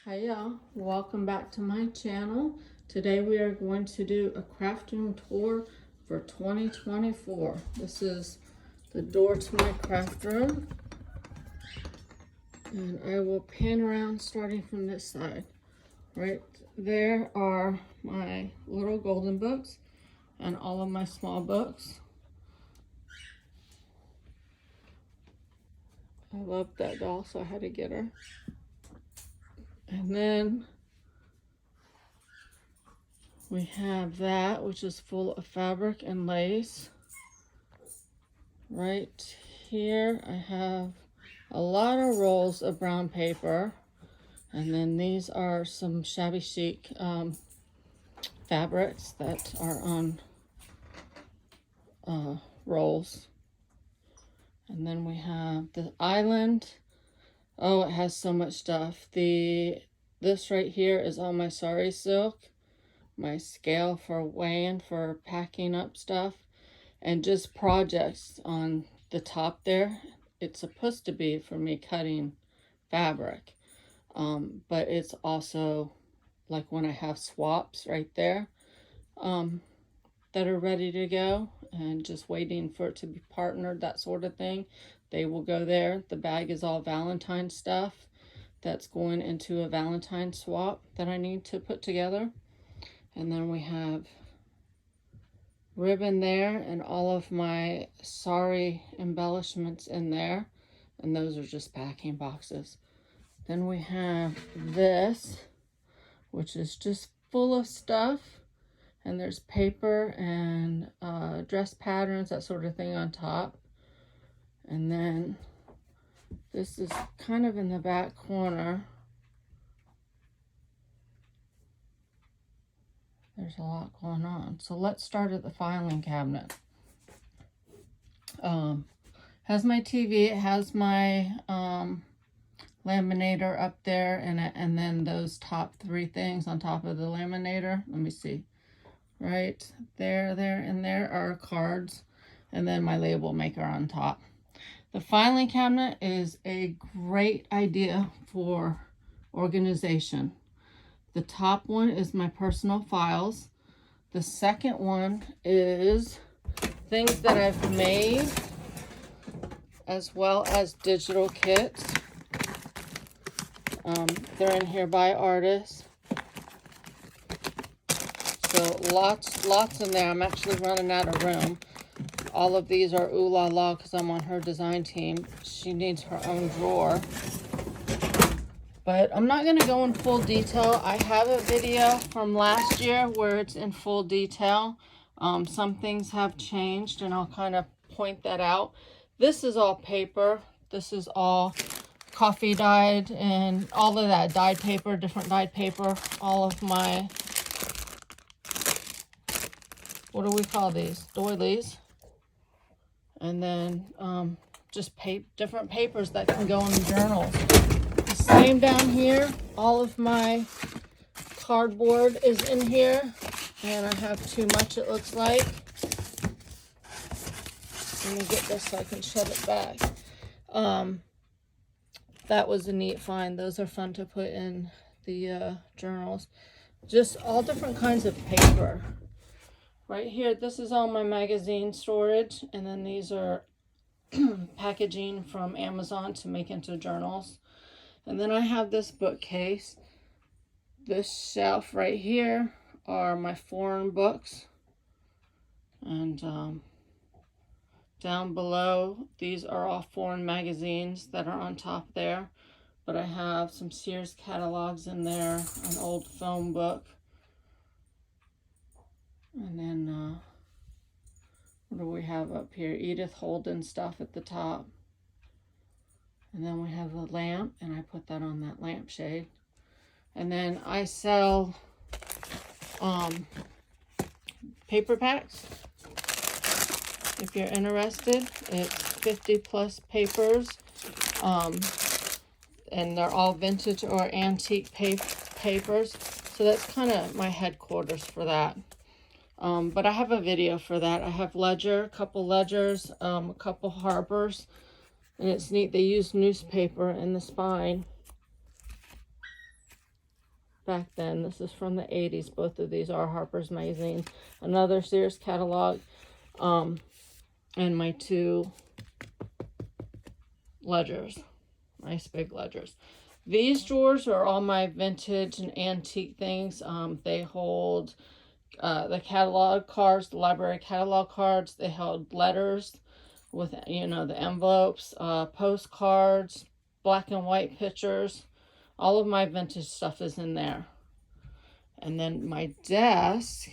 Hi y'all, welcome back to my channel. Today we are going to do a Craftroom tour for 2024. This is the door to my Craftroom. And I will pan around starting from this side. Right there are my little golden books and all of my small books. I love that doll, so I had to get her. And then we have that, which is full of fabric and lace. Right here, I have a lot of rolls of brown paper. And then these are some shabby chic fabrics that are on rolls. And then we have the island. Oh, it has so much stuff. This right here is all my sari silk, my scale for weighing, for packing up stuff, and just projects on the top there. It's supposed to be for me cutting fabric, but it's also like when I have swaps right there that are ready to go and just waiting for it to be partnered, that sort of thing. They will go there. The bag is all Valentine stuff that's going into a Valentine swap that I need to put together. And then we have ribbon there and all of my sari embellishments in there. And those are just packing boxes. Then we have this, which is just full of stuff. And there's paper and dress patterns, that sort of thing on top. And then this is kind of in the back corner. There's a lot going on. So let's start at the filing cabinet. Has my TV, it has my laminator up there, and then those top three things on top of the laminator. Let me see. Right there, and there are cards, and then my label maker on top. The filing cabinet is a great idea for organization. The top one is my personal files. The second one is things that I've made, as well as digital kits. They're in here by artists. So lots in there. I'm actually running out of room. All of these are ooh la la because I'm on her design team. She needs her own drawer. But I'm not going to go in full detail. I have a video from last year where it's in full detail. Some things have changed, and I'll kind of point that out. This is all paper. This is all coffee dyed and all of that dyed paper, different dyed paper. All of my, what do we call these? Doilies. And then just different papers that can go in the journals. The same down here. All of my cardboard is in here. And I have too much, it looks like. Let me get this so I can shut it back. That was a neat find. Those are fun to put in the journals. Just all different kinds of paper. Right here, this is all my magazine storage, and then these are packaging from Amazon to make into journals. And then I have this bookcase. This shelf right here are my foreign books. And down below, these are all foreign magazines that are on top there. But I have some Sears catalogs in there, an old phone book. And then, what do we have up here? Edith Holden stuff at the top. And then we have a lamp, and I put that on that lampshade. And then I sell paper packs. If you're interested, it's 50 plus papers. And they're all vintage or antique papers. So that's kind of my headquarters for that. But I have a video for that. I have a couple ledgers, a couple harbors, and it's neat. They use newspaper in the spine. back then. This is from the 80s. Both of these are Harper's Magazine. Another Sears catalog. And my 2 ledgers. Nice big ledgers. These drawers are all my vintage and antique things. They hold the catalog cards, the library catalog cards. They held letters with, you know, the envelopes, postcards, black and white pictures. All of my vintage stuff is in there. And then my desk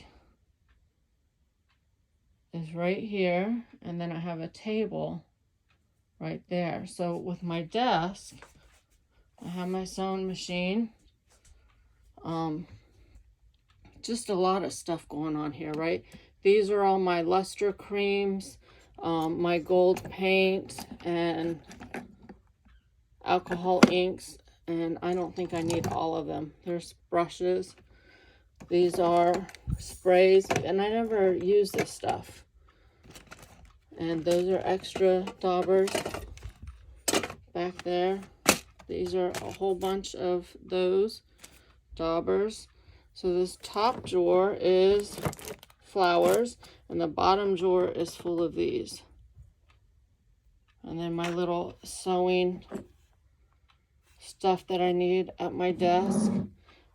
is right here. And then I have a table right there. So with my desk, I have my sewing machine. Just a lot of stuff going on here, right? These are all my luster creams, my gold paint, and alcohol inks. And I don't think I need all of them. There's brushes. These are sprays, and I never use this stuff. And those are extra daubers back there. These are a whole bunch of those daubers. So this top drawer is flowers, and the bottom drawer is full of these. And then my little sewing stuff that I need at my desk.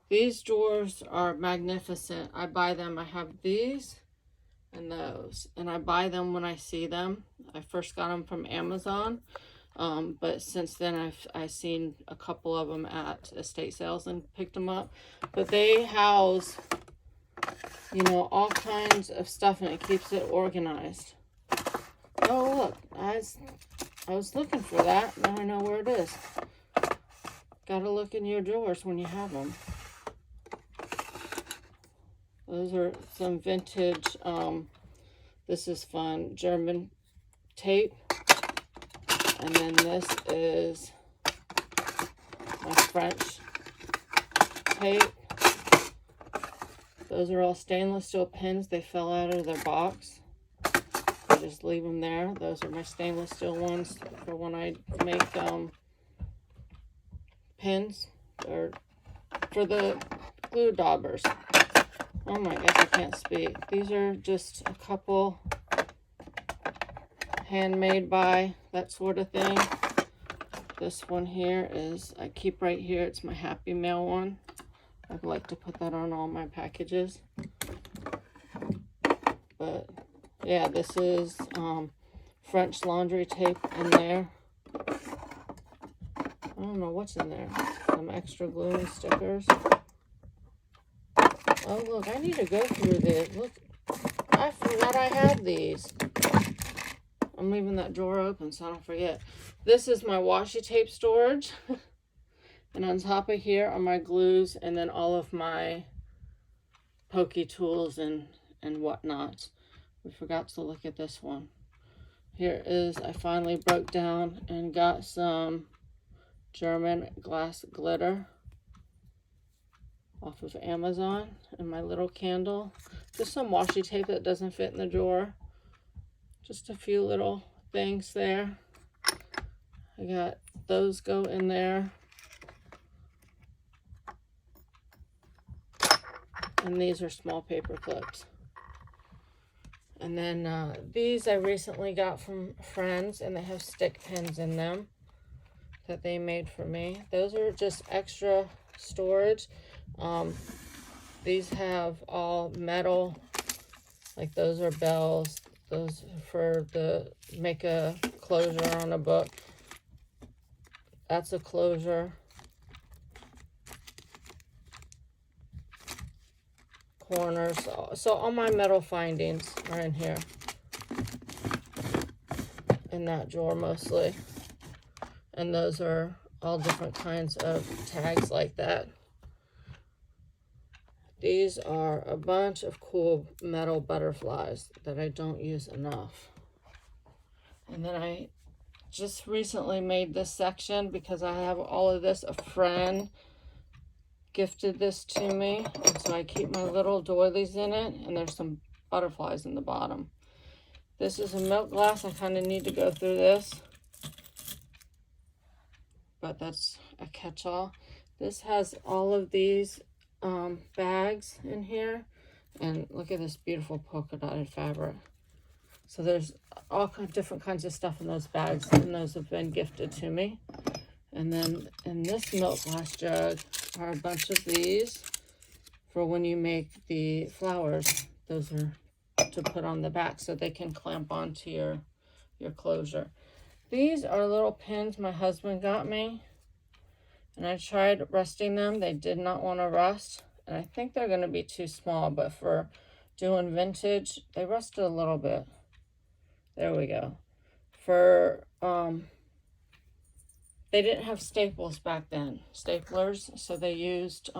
These drawers are magnificent. I buy them. I have these and those, and I buy them when I see them. I first got them from Amazon, but since then I've seen a couple of them at estate sales and picked them up. But they house, you know, all kinds of stuff, and it keeps it organized. Oh look, I was looking for that. Now I know where it is. Gotta look in your drawers when you have them. Those are some vintage, this is fun, German tape. And then this is my French tape. Those are all stainless steel pins. They fell out of their box. I just leave them there. Those are my stainless steel ones for when I make pins, or for the glue daubers. Oh my gosh, I can't speak. These are just a couple handmade by, that sort of thing. This one here is, I keep right here. It's my Happy Mail one. I'd like to put that on all my packages. But yeah, this is French laundry tape in there. I don't know what's in there. Some extra glue and stickers. Oh, look, I need to go through this. Look, I forgot I had these. I'm leaving that drawer open so I don't forget. This is my washi tape storage. And on top of here are my glues, and then all of my pokey tools and whatnot. We forgot to look at this one. Here is, I finally broke down and got some German glass glitter off of Amazon, and my little candle. Just some washi tape that doesn't fit in the drawer. Just a few little things there. I got those go in there. And these are small paper clips. And then these I recently got from friends, and they have stick pins in them that they made for me. Those are just extra storage. These have all metal, like those are bells. Those for the make a closure on a book. That's a closure. Corners. So all my metal findings are in here. In that drawer mostly. And those are all different kinds of tags like that. These are a bunch of cool metal butterflies that I don't use enough. And then I just recently made this section because I have all of this. A friend gifted this to me, and so I keep my little doilies in it, and there's some butterflies in the bottom. This is a milk glass. I kind of need to go through this, but that's a catch-all. This has all of these bags in here. And look at this beautiful polka dotted fabric. So there's all different kinds of stuff in those bags, and those have been gifted to me. And then in this milk glass jug are a bunch of these for when you make the flowers. Those are to put on the back so they can clamp onto your closure. These are little pins my husband got me, and I tried rusting them. They did not want to rust, and I think they're going to be too small, but for doing vintage, they rusted a little bit. There we go. For they didn't have staples back then, staplers, so they used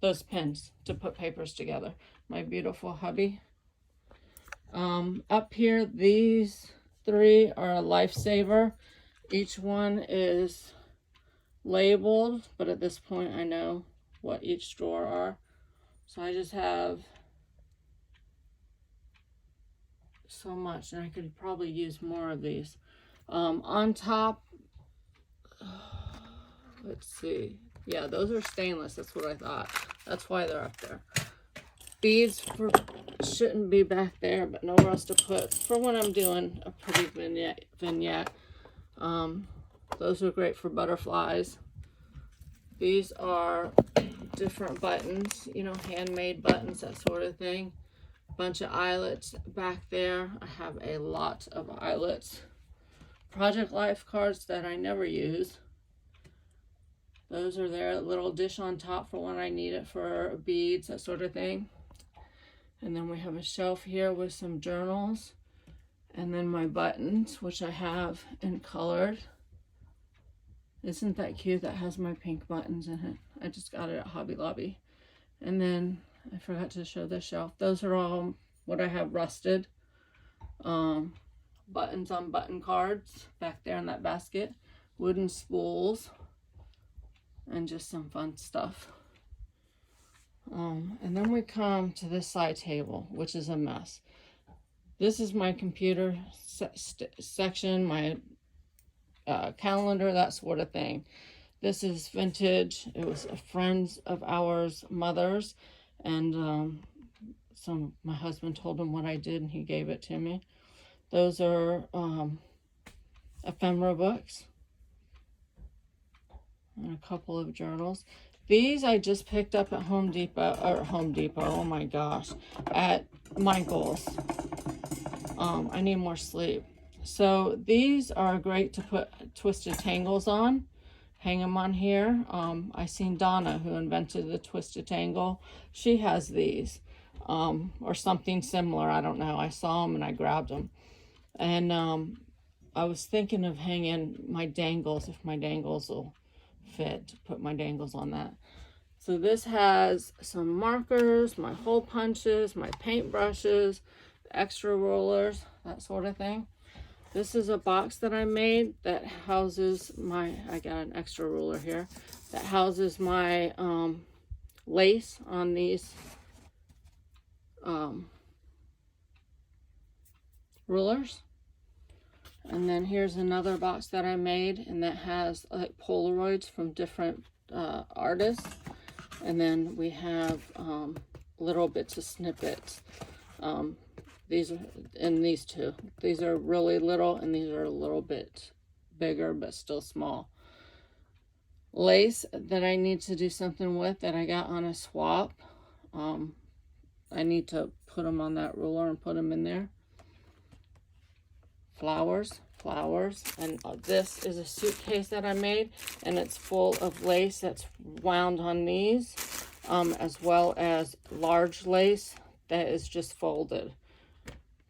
those pins to put papers together. My beautiful hubby. Up here, these 3 are a lifesaver. Each one is labeled, but at this point I know what each drawer are. So I just have so much, and I could probably use more of these. On top, let's see. Yeah, those are stainless. That's what I thought. That's why they're up there. Beads shouldn't be back there, but nowhere else to put for when I'm doing a pretty vignette. Those are great for butterflies. These are different buttons, you know, handmade buttons, that sort of thing. Bunch of eyelets back there. I have a lot of eyelets. Project Life cards that I never use. Those are there. A little dish on top for when I need it for beads, that sort of thing. And then we have a shelf here with some journals. And then my buttons, which I have in colored. Isn't that cute? That has my pink buttons in it. I just got it at Hobby Lobby. And then I forgot to show this shelf. Those are all what I have rusted. Buttons on button cards back there in that basket. Wooden spools. And just some fun stuff. And then we come to this side table, which is a mess. This is my computer section, my calendar, that sort of thing. This is vintage. It was a friend of ours, mother's, and my husband told him what I did, and he gave it to me. Those are ephemera books and a couple of journals. These I just picked up at Home Depot, oh my gosh, at Michael's. I need more sleep. So these are great to put twisted tangles on, hang them on here. I seen Donna, who invented the twisted tangle. She has these, or something similar, I don't know. I saw them and I grabbed them. And I was thinking of hanging my dangles, if my dangles will fit, to put my dangles on that. So this has some markers, my hole punches, my paint brushes, extra rulers, that sort of thing. This is a box that I made that houses my, I got an extra ruler here, that houses my lace on these rulers. And then here's another box that I made, and that has like Polaroids from different artists. And then we have little bits of snippets. These are, and these two. These are really little, and these are a little bit bigger, but still small. Lace that I need to do something with that I got on a swap. I need to put them on that ruler and put them in there. Flowers, and this is a suitcase that I made, and it's full of lace that's wound on these, as well as large lace that is just folded.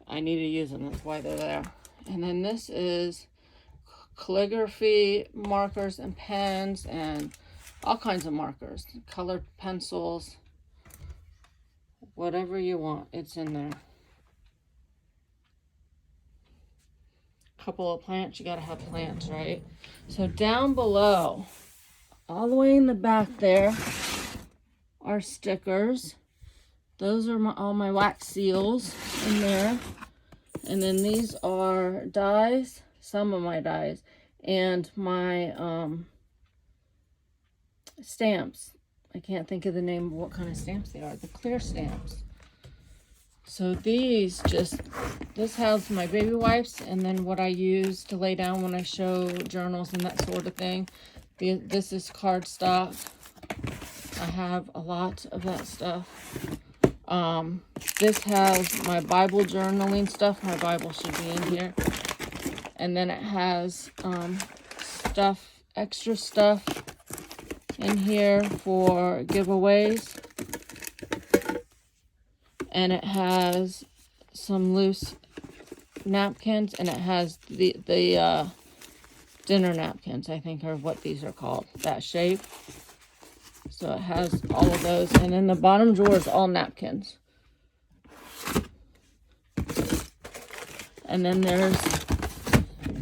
I need to use them, that's why they're there. And then this is calligraphy markers and pens and all kinds of markers, colored pencils, whatever you want, it's in there. Couple of plants, you gotta have plants, right? So down below, all the way in the back there, are stickers. Those are all my wax seals in there. And then these are dies, some of my dies, and my stamps. I can't think of the name of what kind of stamps they are. The clear stamps. So these this has my baby wipes, and then what I use to lay down when I show journals and that sort of thing. This is cardstock. I have a lot of that stuff. This has my Bible journaling stuff. My Bible should be in here. And then it has extra stuff in here for giveaways. And it has some loose napkins, and it has the dinner napkins, I think, are what these are called, that shape. So it has all of those, and then the bottom drawer is all napkins. And then there's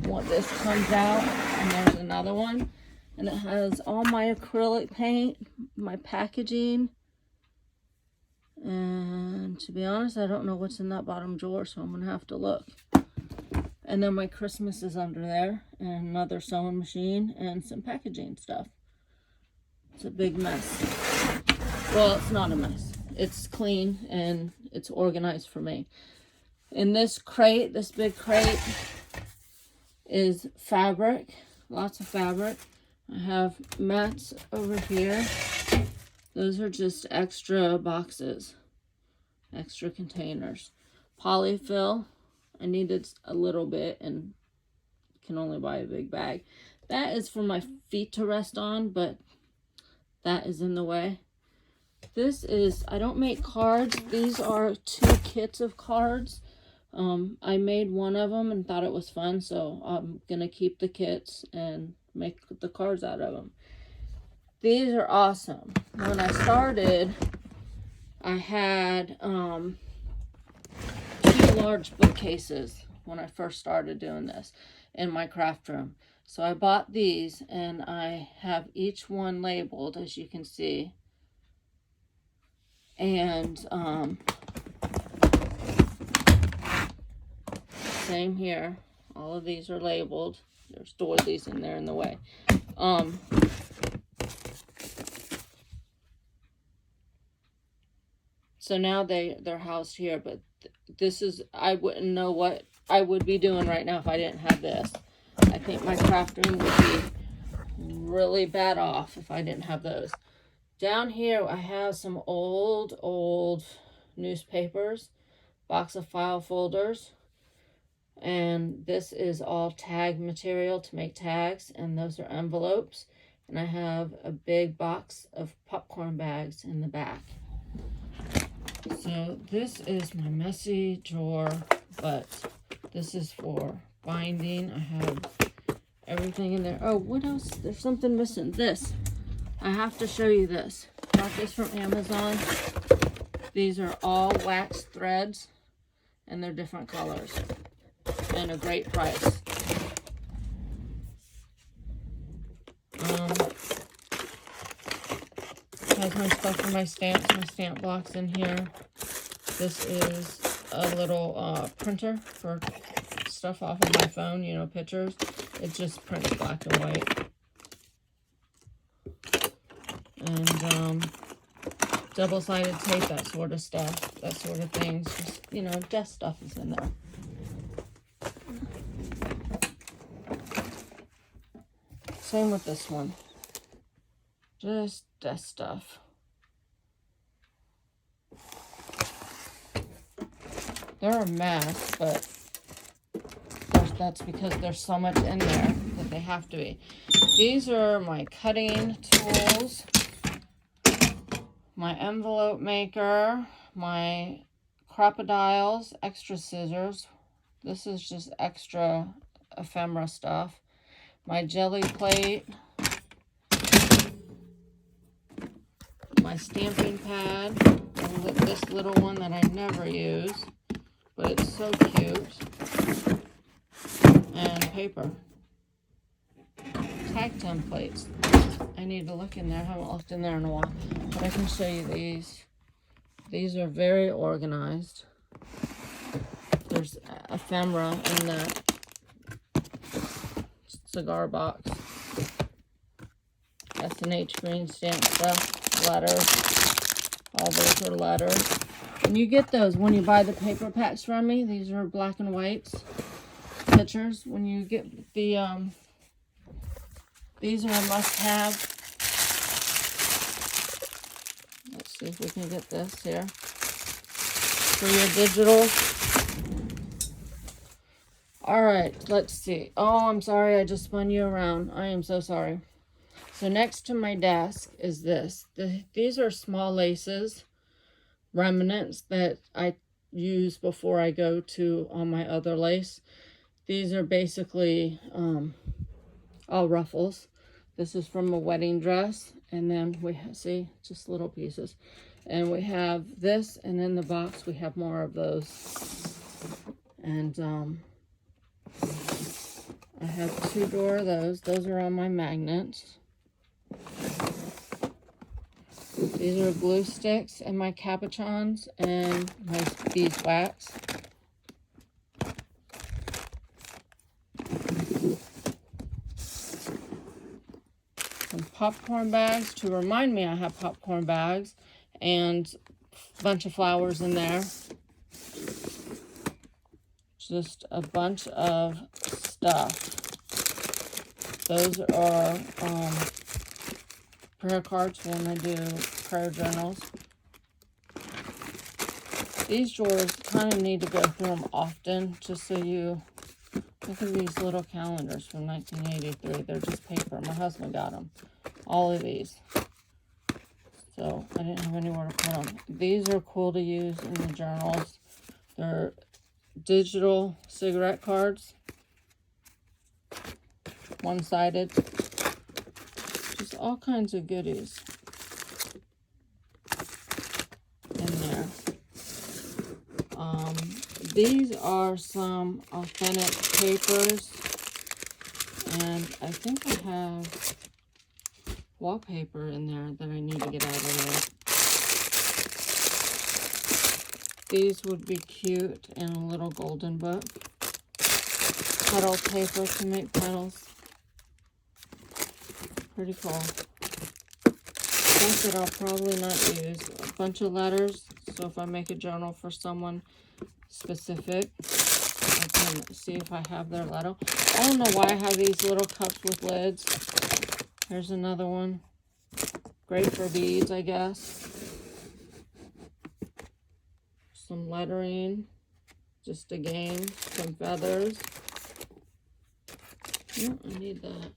what this comes out, and there's another one, and it has all my acrylic paint, my packaging. And to be honest, I don't know what's in that bottom drawer, so I'm gonna have to look. And then my Christmas is under there, and another sewing machine, and some packaging stuff. It's a big mess. Well, it's not a mess. It's clean, and it's organized for me. In this crate, this big crate, is fabric. Lots of fabric. I have mats over here. Those are just extra boxes, extra containers. Polyfill, I needed a little bit and can only buy a big bag. That is for my feet to rest on, but that is in the way. This is, I don't make cards. These are 2 kits of cards. I made one of them and thought it was fun, so I'm going to keep the kits and make the cards out of them. These are awesome. When I started, I had 2 large bookcases when I first started doing this in my craft room. So I bought these, and I have each one labeled, as you can see. And same here. All of these are labeled. There's doilies in there in the way. So now they're housed here, but this is, I wouldn't know what I would be doing right now if I didn't have this. I think my craft room would be really bad off if I didn't have those. Down here, I have some old newspapers, box of file folders, and this is all tag material to make tags, and those are envelopes. And I have a big box of popcorn bags in the back. So this is my messy drawer, but this is for binding. I have everything in there. Oh, what else? There's something missing. This. I have to show you this. Got this from Amazon. These are all wax threads, and they're different colors, and a great price. Has my stuff for my stamps, my stamp blocks in here. This is a little printer for stuff off of my phone, you know, pictures. It just prints black and white. And double-sided tape, that sort of stuff, that sort of things. Just, you know, desk stuff is in there. Same with this one. Just desk stuff. They're a mess, but that's because there's so much in there that they have to be. These are my cutting tools, my envelope maker, my crocodiles, extra scissors. This is just extra ephemera stuff. My jelly plate, my stamping pad, this little one that I never use, but it's so cute, and paper. Tag templates. I need to look in there. I haven't looked in there in a while, but I can show you these. These are very organized. There's ephemera in that cigar box. S&H green stamp stuff. letters. All those are letters. And you get those when you buy the paper packs from me. These are black and whites pictures. When you get the, these are a must-have. Let's see if we can get this here. For your digital. Alright, let's see. Oh, I'm sorry, I just spun you around. I am so sorry. So next to my desk is this. These are small laces, remnants that I use before I go to all my other lace. These are basically all ruffles. This is from a wedding dress. And then we have, see, just little pieces. And we have this, and in the box we have more of those. And I have 2 of those. Those are on my magnets. These are glue sticks and my capuchons and my beeswax. Some popcorn bags to remind me I have popcorn bags, and a bunch of flowers in there. Just a bunch of stuff. Those are prayer cards when I do prayer journals. These drawers kind of need to go through them often, just so you look at these little calendars from 1983. They're just paper. My husband got them. All of these. So I didn't have anywhere to put them. These are cool to use in the journals. They're digital cigarette cards. One-sided. Just all kinds of goodies in there. These are some authentic papers, and I think I have wallpaper in there that I need to get out of there. These would be cute in a little golden book. Petal paper to make petals. Pretty cool. Things that I'll probably not use. A bunch of letters, so if I make a journal for someone specific, I can see if I have their letter. I don't know why I have these little cups with lids. Here's another one. Great for beads, I guess. Some lettering. Just a game. Some feathers. Oh, I need that.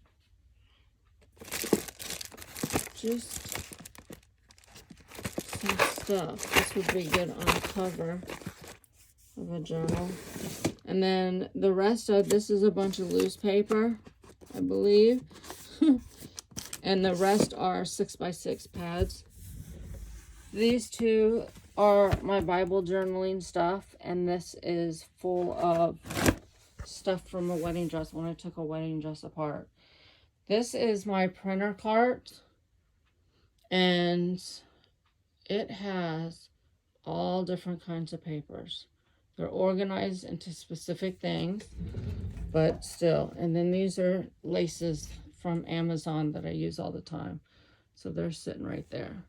Just some stuff. This would be good on the cover of a journal. And then the rest of this is a bunch of loose paper, I believe. And the rest are 6x6 pads. These 2 are my Bible journaling stuff, and this is full of stuff from a wedding dress when I took a wedding dress apart. This is my printer cart, and it has all different kinds of papers. They're organized into specific things, but still. And then these are laces from Amazon that I use all the time. So they're sitting right there.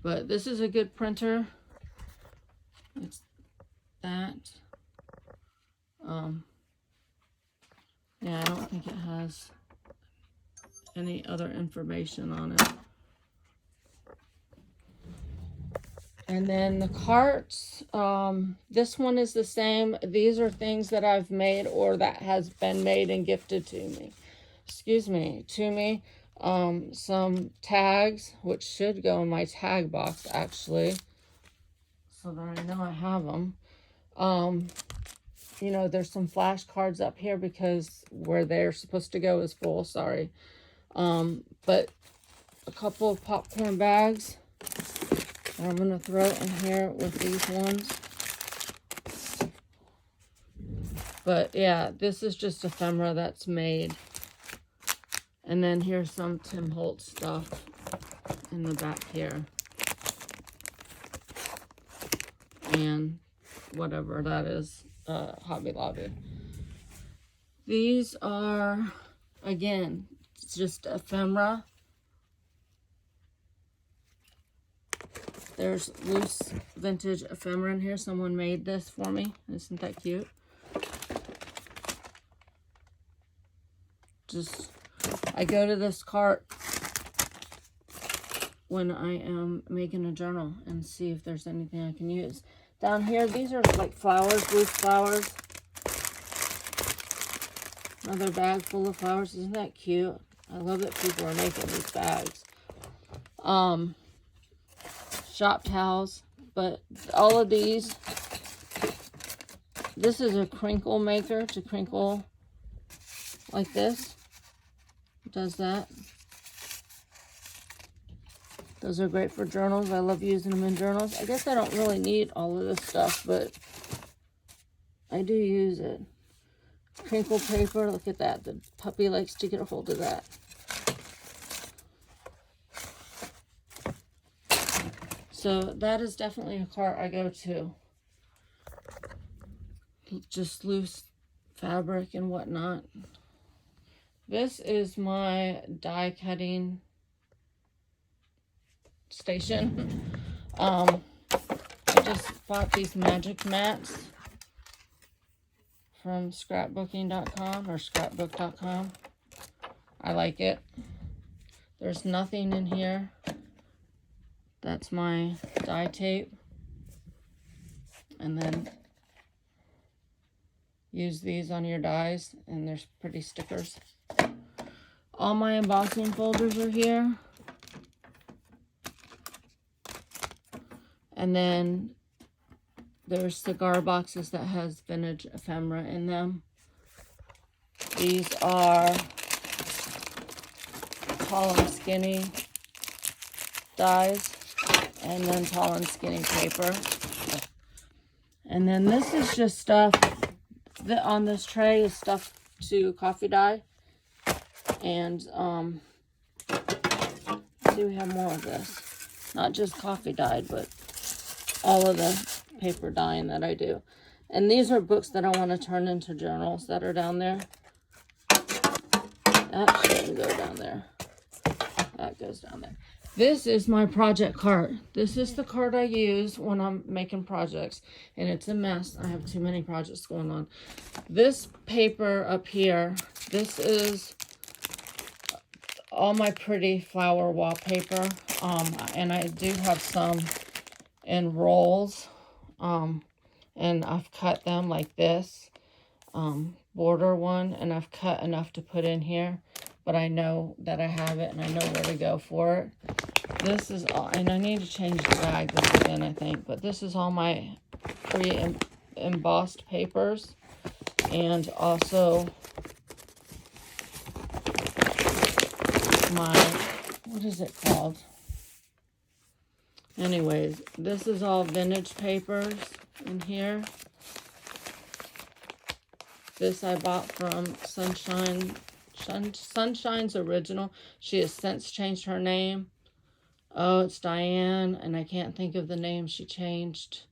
But this is a good printer. It's that. Yeah, I don't think it has any other information on it. And then the carts, this one is the same. These are things that I've made or that has been made and gifted to me. Some tags, which should go in my tag box, actually, so that I know I have them. You know, there's some flashcards up here because where they're supposed to go is full, sorry. But a couple of popcorn bags that I'm going to throw in here with these ones. But yeah, this is just ephemera that's made. And then here's some Tim Holtz stuff in the back here. And whatever that is, Hobby Lobby. These are, again, just ephemera. There's loose vintage ephemera in here. Someone made this for me. Isn't that cute? I go to this cart when I am making a journal and see if there's anything I can use. Down here, these are like flowers, loose flowers. Another bag full of flowers. Isn't that cute? I love that people are making these bags. Shop towels. But all of these, this is a crinkle maker to crinkle like this. It does that. Those are great for journals. I love using them in journals. I guess I don't really need all of this stuff, but I do use it. Crinkle paper, look at that. The puppy likes to get a hold of that. So that is definitely a cart I go to. Just loose fabric and whatnot. This is my die cutting station. I just bought these magic mats from scrapbooking.com or scrapbook.com. I like it. There's nothing in here. That's my die tape. And then use these on your dies, and there's pretty stickers. All my embossing folders are here. And then there's cigar boxes that has vintage ephemera in them. These are tall and skinny dies, and then tall and skinny paper. And then this is just stuff that on this tray is stuff to coffee dye. And see, we have more of this. Not just coffee dyed, but all of the paper dyeing that I do. And these are books that I want to turn into journals that are down there. That shouldn't go down there. That goes down there. This is my project cart. This is the cart I use when I'm making projects. And it's a mess. I have too many projects going on. This paper up here, this is all my pretty flower wallpaper. And I do have some in rolls. And I've cut them like this. Border one. And I've cut enough to put in here. But I know that I have it and I know where to go for it. This is all, and I need to change the bag this again, I think. But this is all my pre-embossed papers. And also my, what is it called? Anyways, this is all vintage papers in here. This I bought from Sunshine's Original. She has since changed her name. Oh, it's Diane, and I can't think of the name she changed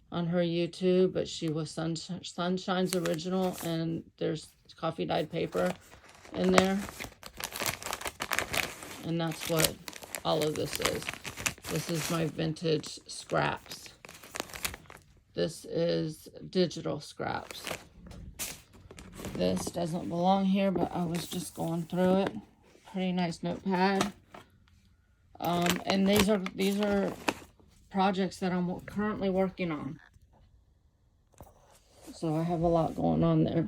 on her YouTube, but she was Sunshine's Original, and there's coffee dyed paper in there. And that's what all of this is. This is my vintage scraps. This is digital scraps. This doesn't belong here, but I was just going through it. Pretty nice notepad. And these are projects that I'm currently working on. So I have a lot going on there.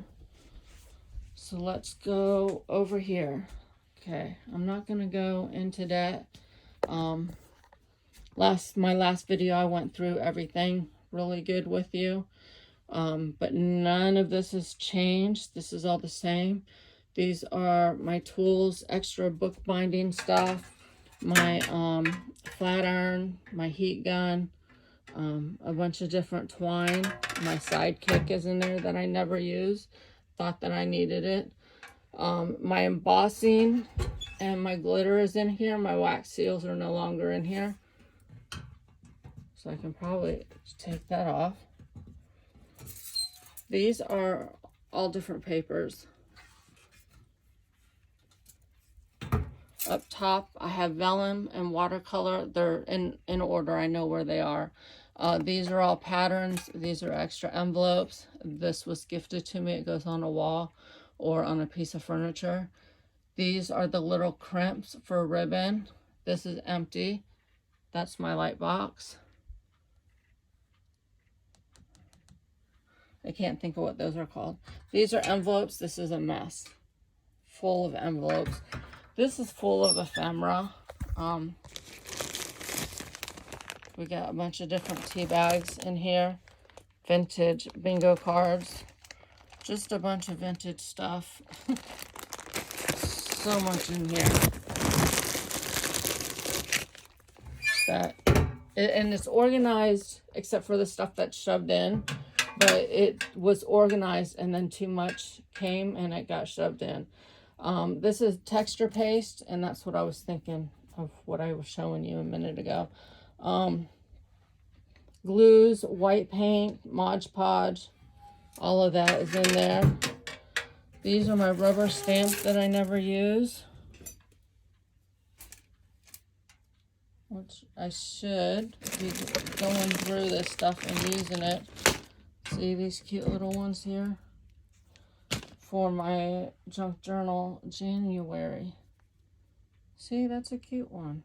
So let's go over here. Okay, I'm not going to go into that. My last video, I went through everything really good with you. But none of this has changed. This is all the same. These are my tools, extra bookbinding stuff, my flat iron, my heat gun, a bunch of different twine. My sidekick is in there that I never use. Thought that I needed it. My embossing and my glitter is in here. My wax seals are no longer in here. So I can probably take that off. These are all different papers. Up top, I have vellum and watercolor. They're in order. I know where they are. These are all patterns. These are extra envelopes. This was gifted to me. It goes on a wall or on a piece of furniture. These are the little crimps for ribbon. This is empty. That's my light box. I can't think of what those are called. These are envelopes. This is a mess. Full of envelopes. This is full of ephemera. We got a bunch of different tea bags in here. Vintage bingo cards. Just a bunch of vintage stuff. So much in here. And it's organized except for the stuff that's shoved in. But it was organized and then too much came and it got shoved in. This is texture paste, and that's what I was thinking of what I was showing you a minute ago. Glues, white paint, Mod Podge, all of that is in there. These are my rubber stamps that I never use, which I should be going through this stuff and using it. See these cute little ones here? For my junk journal January. See, that's a cute one.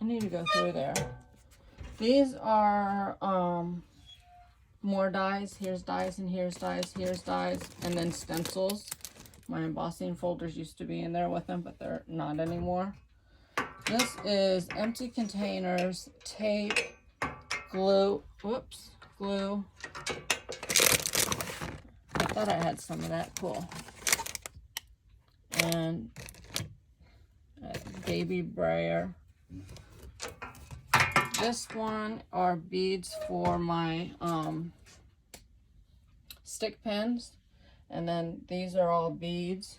I need to go through there. These are more dies. Here's dies and here's dies, here's dies, and then stencils. My embossing folders used to be in there with them, but they're not anymore. This is empty containers, tape, glue, glue. I thought I had some of that. Cool. And baby brayer. This one are beads for my stick pins. And then these are all beads.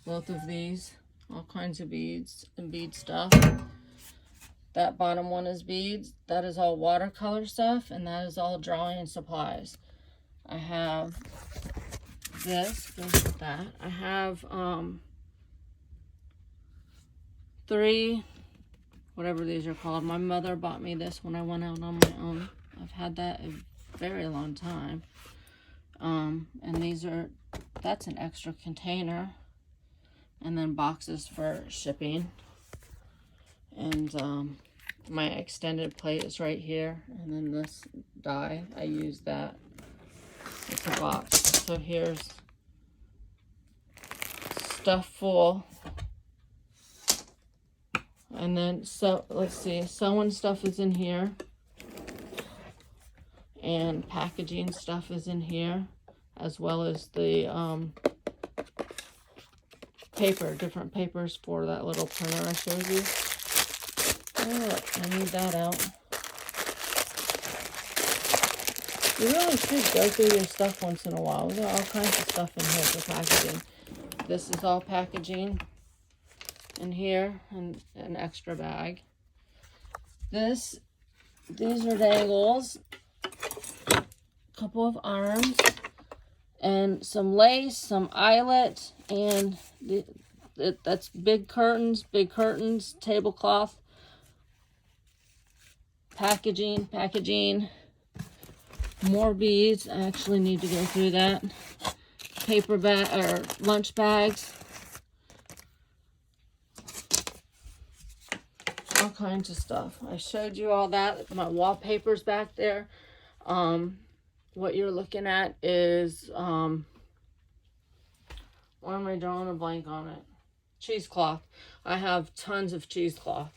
Both of these. All kinds of beads and bead stuff. That bottom one is beads. That is all watercolor stuff. And that is all drawing supplies. I have this, goes with that. I have 3, whatever these are called. My mother bought me this when I went out on my own. I've had that a very long time. And these are, that's an extra container. And then boxes for shipping. And my extended plate is right here. And then this die, I use that. It's a box. So here's stuff full. And then, so let's see, sewing stuff is in here. And packaging stuff is in here. As well as the paper, different papers for that little printer I showed you. Oh, I need that out. You really should go through your stuff once in a while. There are all kinds of stuff in here for packaging. This is all packaging in here, and an extra bag. These are dangles, a couple of arms, and some lace, some eyelet, and that's big curtains, tablecloth, packaging. More beads. I actually need to go through that. Paper bag or lunch bags. All kinds of stuff. I showed you all that. My wallpaper's back there. What you're looking at is why am I drawing a blank on it? Cheesecloth. I have tons of cheesecloth.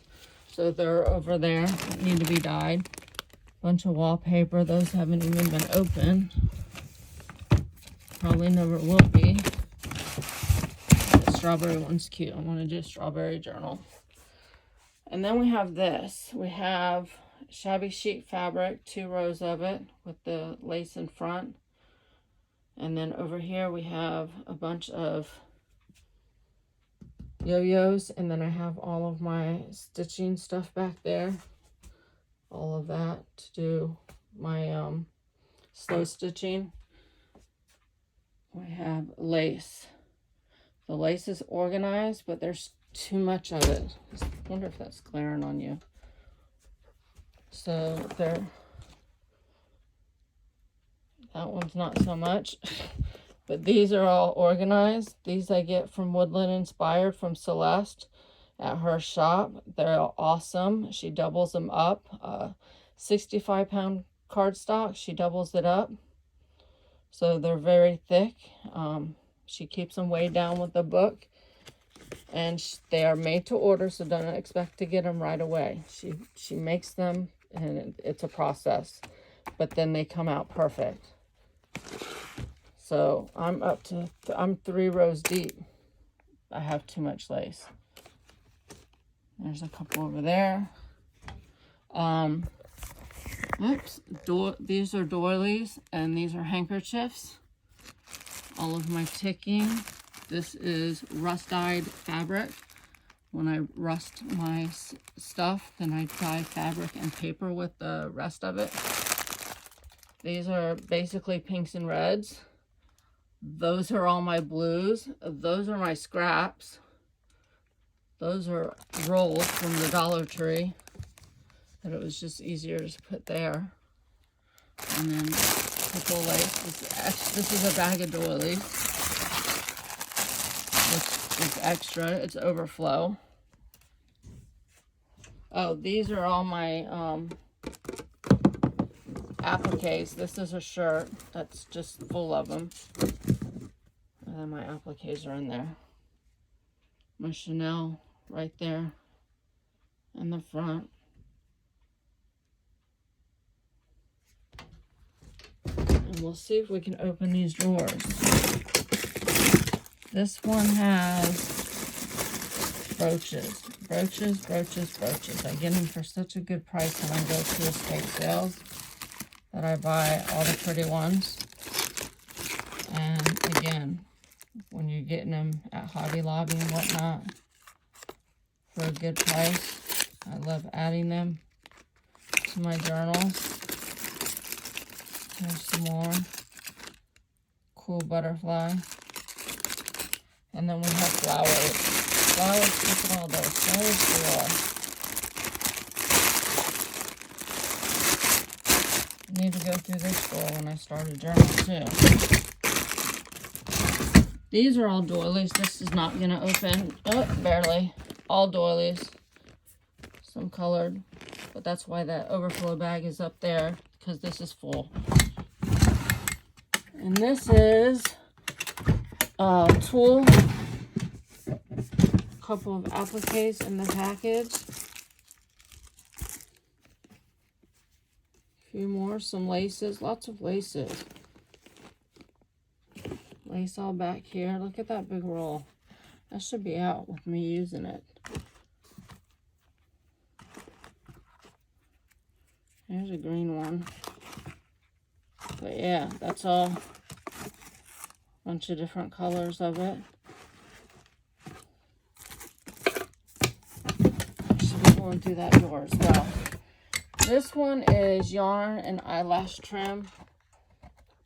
So they're over there. Need to be dyed. Bunch of wallpaper. Those haven't even been opened. Probably never will be. The strawberry one's cute. I want to do a strawberry journal. And then we have this. We have shabby chic fabric, 2 rows of it with the lace in front. And then over here we have a bunch of yo-yos, and then I have all of my stitching stuff back there. All of that to do my slow stitching. We have lace, The lace is organized, but there's too much of it. I wonder if that's glaring on you. So that one's not so much. But these are all organized. These I get from Woodland Inspired from Celeste at her shop. They're awesome. She doubles them up. 65-pound cardstock. She doubles it up. So they're very thick. She keeps them way down with the book. And they are made to order, so don't expect to get them right away. She makes them, and it's a process. But then they come out perfect. So I'm 3 rows deep. I have too much lace. There's a couple over there. Oops, these are doilies, and these are handkerchiefs. All of my ticking. This is rust-dyed fabric. When I rust my stuff, then I dye fabric and paper with the rest of it. These are basically pinks and reds. Those are all my blues. Those are my scraps. Those are rolls from the Dollar Tree that it was just easier to put there. And then a couple of lace. This is a bag of doilies. This is extra. It's overflow. Oh, these are all my appliques. This is a shirt that's just full of them. And then my appliques are in there. My Chanel right there in the front. And we'll see if we can open these drawers. This one has brooches. Brooches, brooches, brooches. I get them for such a good price when I go to estate sales that I buy all the pretty ones. And again, when you're getting them at Hobby Lobby and whatnot for a good price, I love adding them to my journals. There's some more cool butterfly. And then we have flowers. Flowers, look at all those. Flowers galore. I need to go through this drawer when I start a journal too. These are all doilies. This is not going to open. Oh, barely. All doilies. Some colored. But that's why that overflow bag is up there, because this is full. And this is tulle. A couple of appliques in the package. A few more. Some laces. Lots of laces. Lace all back here. Look at that big roll. That should be out with me using it. There's a green one. But yeah, that's all. Bunch of different colors of it. I should be going through that drawer as well. This one is yarn and eyelash trim.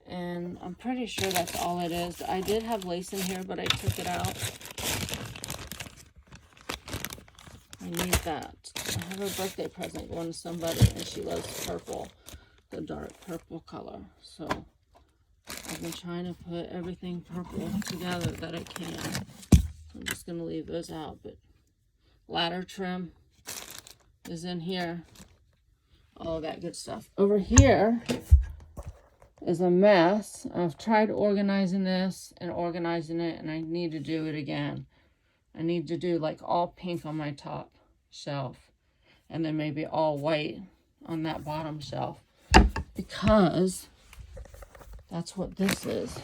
And I'm pretty sure that's all it is. I did have lace in here, but I took it out. I need that. I have a birthday present going to somebody, and she loves purple, the dark purple color. So I've been trying to put everything purple together that I can. I'm just going to leave those out. But ladder trim is in here. All that good stuff. Over here is a mess. I've tried organizing this and organizing it, and I need to do it again. I need to do like all pink on my top shelf, and then maybe all white on that bottom shelf, because that's what this is.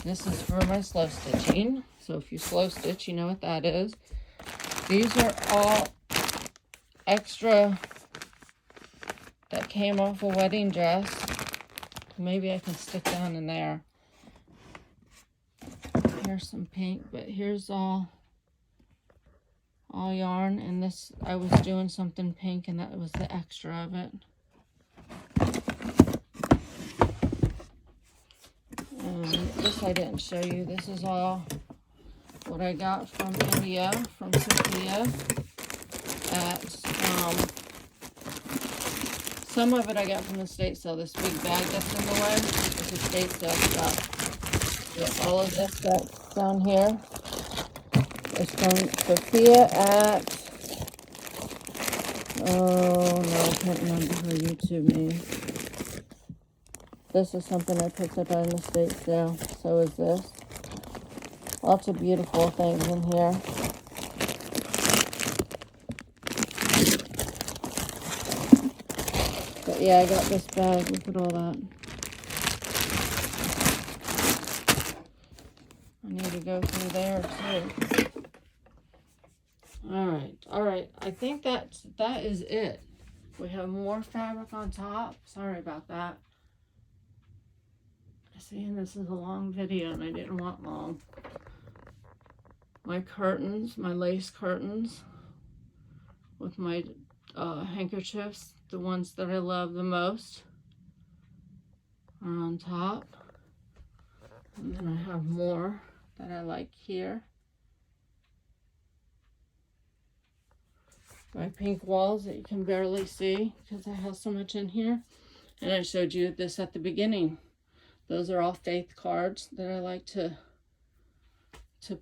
This is for my slow stitching. So if you slow stitch, you know what that is. These are all extra that came off a wedding dress. Maybe I can stick down in there. Here's some pink, but here's all yarn. And this, I was doing something pink, and that was the extra of it. This I didn't show you. This is all what I got from India, from Sophia, at, some of it I got from the estate sale. This big bag that's in the way is estate sale stuff. So all of this that's down here is from Sophia at, oh no, I can't remember her YouTube name. This is something I picked up at an estate sale. So is this. Lots of beautiful things in here. But yeah, I got this bag. Look at all that. I need to go through there too. All right. I think that is it. We have more fabric on top. Sorry about that. See, this is a long video and I didn't want long. My curtains, my lace curtains with my handkerchiefs, the ones that I love the most, are on top. And then I have more that I like here. My pink walls that you can barely see because I have so much in here. And I showed you this at the beginning. Those are all faith cards that I like to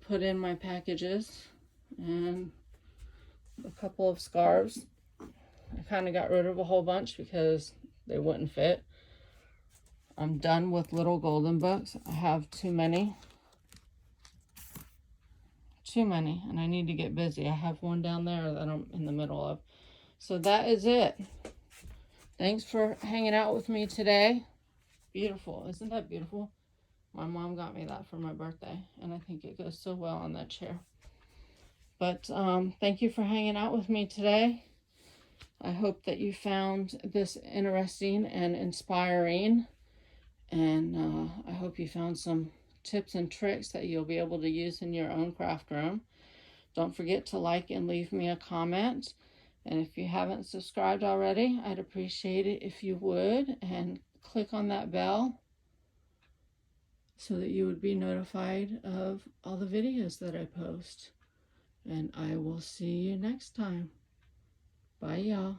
put in my packages. And a couple of scarves. I kind of got rid of a whole bunch because they wouldn't fit. I'm done with little golden books. I have too many. And I need to get busy. I have one down there that I'm in the middle of. So that is it. Thanks for hanging out with me today. Beautiful. Isn't that beautiful? My mom got me that for my birthday, and I think it goes so well on that chair. But thank you for hanging out with me today. I hope that you found this interesting and inspiring, and I hope you found some tips and tricks that you'll be able to use in your own craft room. Don't forget to like and leave me a comment. And if you haven't subscribed already, I'd appreciate it if you would, and click on that bell so that you would be notified of all the videos that I post. And I will see you next time. Bye, y'all.